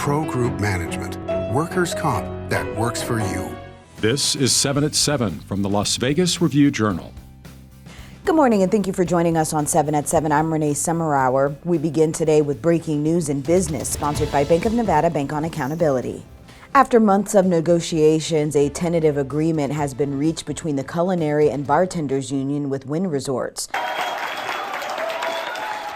Pro Group Management. Workers' comp that works for you. This is 7 at 7 from the Las Vegas Review-Journal. Good morning and thank you for joining us on 7 at 7. I'm Renee Summerhour. We begin today with breaking news in business, sponsored by Bank of Nevada Bank on Accountability. After months of negotiations, a tentative agreement has been reached between the Culinary and Bartenders Union with Wynn Resorts.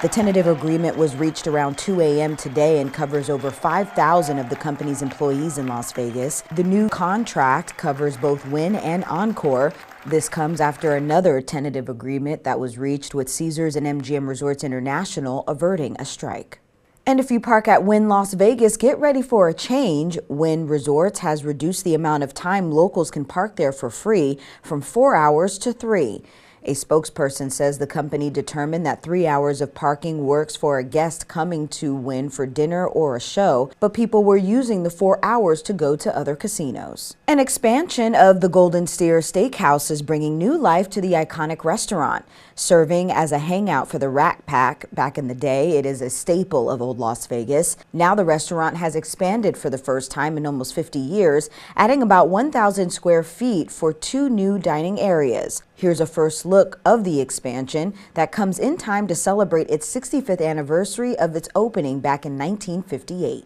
The tentative agreement was reached around 2 a.m. today and covers over 5,000 of the company's employees in Las Vegas. The new contract covers both Wynn and Encore. This comes after another tentative agreement that was reached with Caesars and MGM Resorts International, averting a strike. And if you park at Wynn Las Vegas, get ready for a change. Wynn Resorts has reduced the amount of time locals can park there for free from 4 hours to 3. A spokesperson says the company determined that 3 hours of parking works for a guest coming to Wynn for dinner or a show, but people were using the 4 hours to go to other casinos. An expansion of the Golden Steer Steakhouse is bringing new life to the iconic restaurant. Serving as a hangout for the Rat Pack back in the day, it is a staple of old Las Vegas. Now the restaurant has expanded for the first time in almost 50 years, adding about 1,000 square feet for 2 new dining areas. Here's a first look of the expansion that comes in time to celebrate its 65th anniversary of its opening back in 1958.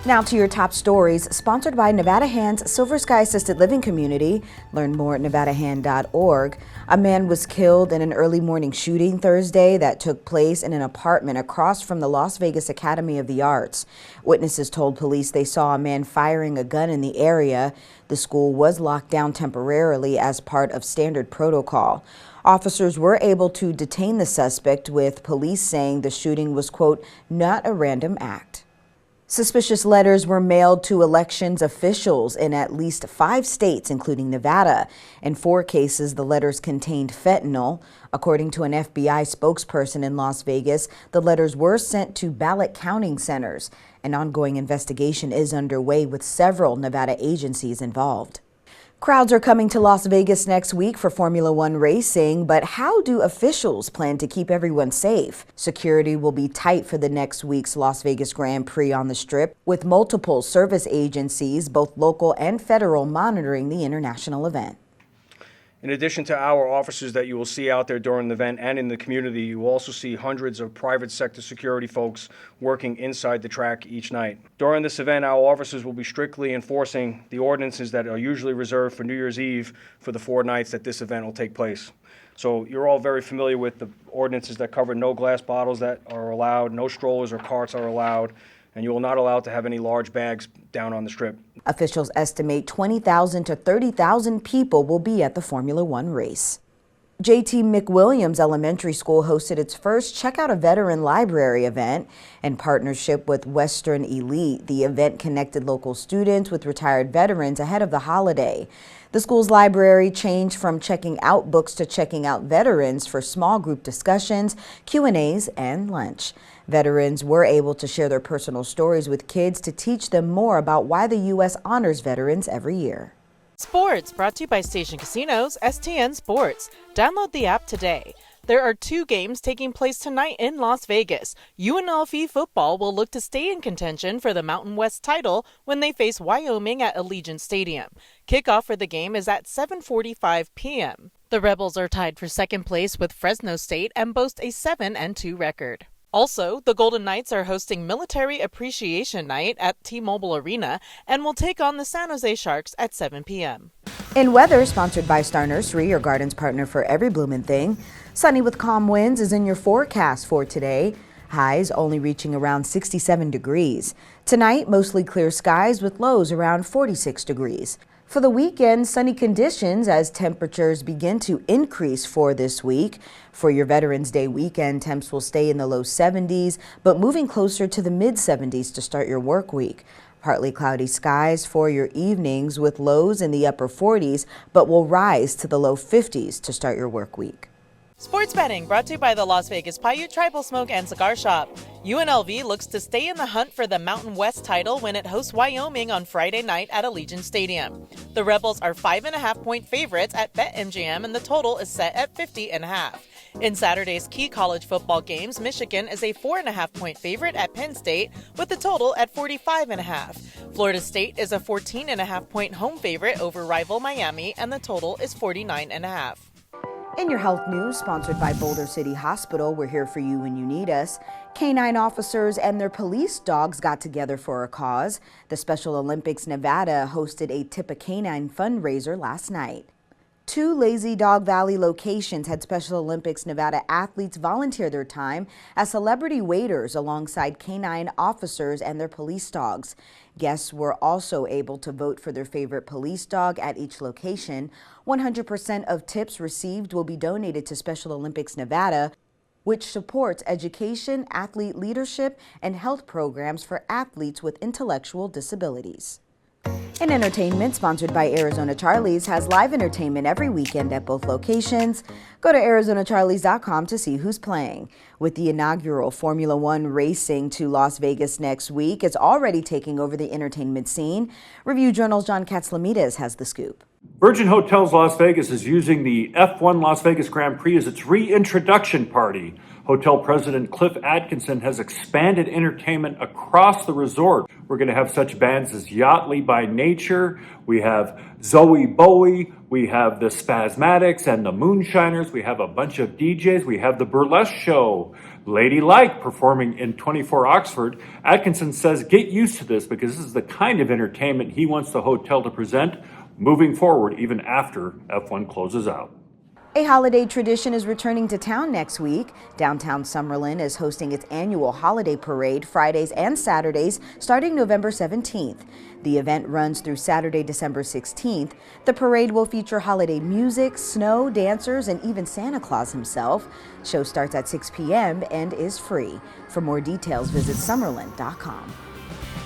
Now to your top stories, sponsored by Nevada Hand's Silver Sky Assisted Living Community. Learn more at nevadahand.org. A man was killed in an early morning shooting Thursday that took place in an apartment across from the Las Vegas Academy of the Arts. Witnesses told police they saw a man firing a gun in the area. The school was locked down temporarily as part of standard protocol. Officers were able to detain the suspect, with police saying the shooting was, quote, not a random act. Suspicious letters were mailed to elections officials in at least 5 states, including Nevada. In 4 cases, the letters contained fentanyl. According to an FBI spokesperson in Las Vegas, the letters were sent to ballot counting centers. An ongoing investigation is underway with several Nevada agencies involved. Crowds are coming to Las Vegas next week for Formula One racing, but how do officials plan to keep everyone safe? Security will be tight for the next week's Las Vegas Grand Prix on the Strip, with multiple service agencies, both local and federal, monitoring the international event. In addition to our officers that you will see out there during the event and in the community, you will also see hundreds of private sector security folks working inside the track each night. During this event, our officers will be strictly enforcing the ordinances that are usually reserved for New Year's Eve for the 4 nights that this event will take place. So you're all very familiar with the ordinances that cover no glass bottles that are allowed, no strollers or carts are allowed, and you will not allow to have any large bags down on the Strip. Officials estimate 20,000 to 30,000 people will be at the Formula One race. J.T. McWilliams Elementary School hosted its first Check Out a Veteran Library event. In partnership with Western Elite, the event connected local students with retired veterans ahead of the holiday. The school's library changed from checking out books to checking out veterans for small group discussions, Q&As, and lunch. Veterans were able to share their personal stories with kids to teach them more about why the U.S. honors veterans every year. Sports brought to you by Station Casinos, STN Sports. Download the app today. There are 2 games taking place tonight in Las Vegas. UNLV football will look to stay in contention for the Mountain West title when they face Wyoming at Allegiant Stadium. Kickoff for the game is at 7:45 p.m. The Rebels are tied for second place with Fresno State and boast a 7-2 record. Also, the Golden Knights are hosting Military Appreciation Night at T-Mobile Arena and will take on the San Jose Sharks at 7 p.m. In weather, sponsored by Star Nursery, your garden's partner for every bloomin' thing. Sunny with calm winds is in your forecast for today. Highs only reaching around 67 degrees. Tonight, mostly clear skies with lows around 46 degrees. For the weekend, sunny conditions as temperatures begin to increase for this week. For your Veterans Day weekend, temps will stay in the low 70s, but moving closer to the mid 70s to start your work week. Partly cloudy skies for your evenings with lows in the upper 40s, but will rise to the low 50s to start your work week. Sports betting brought to you by the Las Vegas Paiute Tribal Smoke and Cigar Shop. UNLV looks to stay in the hunt for the Mountain West title when it hosts Wyoming on Friday night at Allegiant Stadium. The Rebels are 5.5-point favorites at BetMGM, and the total is set at 50.5. In Saturday's key college football games, Michigan is a 4.5-point favorite at Penn State with the total at 45.5. Florida State is a 14.5-point home favorite over rival Miami, and the total is 49.5. In your health news, sponsored by Boulder City Hospital, we're here for you when you need us. Canine officers and their police dogs got together for a cause. The Special Olympics Nevada hosted a Tip a Canine fundraiser last night. 2 Lazy Dog Valley locations had Special Olympics Nevada athletes volunteer their time as celebrity waiters alongside canine officers and their police dogs. Guests were also able to vote for their favorite police dog at each location. 100% of tips received will be donated to Special Olympics Nevada, which supports education, athlete leadership, and health programs for athletes with intellectual disabilities. In entertainment, sponsored by Arizona Charlie's, has live entertainment every weekend at both locations. Go to ArizonaCharlies.com to see who's playing. With the inaugural Formula One racing to Las Vegas next week, it's already taking over the entertainment scene. Review Journal's John Katzlamides has the scoop. Virgin Hotels Las Vegas is using the F1 Las Vegas Grand Prix as its reintroduction party. Hotel President Cliff Atkinson has expanded entertainment across the resort. We're going to have such bands as Yachtly by Nature, we have Zoe Bowie, we have the Spasmatics and the Moonshiners, we have a bunch of DJs, we have the Burlesque Show, Lady Like performing in 24 Oxford. Atkinson says get used to this because this is the kind of entertainment he wants the hotel to present moving forward even after F1 closes out. A holiday tradition is returning to town next week. Downtown Summerlin is hosting its annual holiday parade Fridays and Saturdays starting November 17th. The event runs through Saturday, December 16th. The parade will feature holiday music, snow, dancers, and even Santa Claus himself. Show starts at 6 p.m. and is free. For more details, visit Summerlin.com.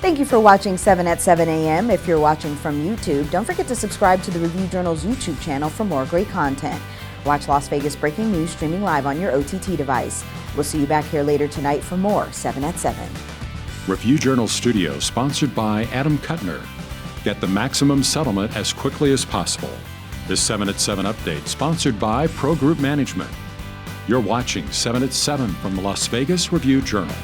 Thank you for watching 7 at 7 a.m. If you're watching from YouTube, don't forget to subscribe to the Review Journal's YouTube channel for more great content. Watch Las Vegas breaking news streaming live on your OTT device. We'll see you back here later tonight for more 7 at 7. Review Journal Studio, sponsored by Adam Kuttner. Get the maximum settlement as quickly as possible. This 7 at 7 update, sponsored by Pro Group Management. You're watching 7 at 7 from the Las Vegas Review Journal.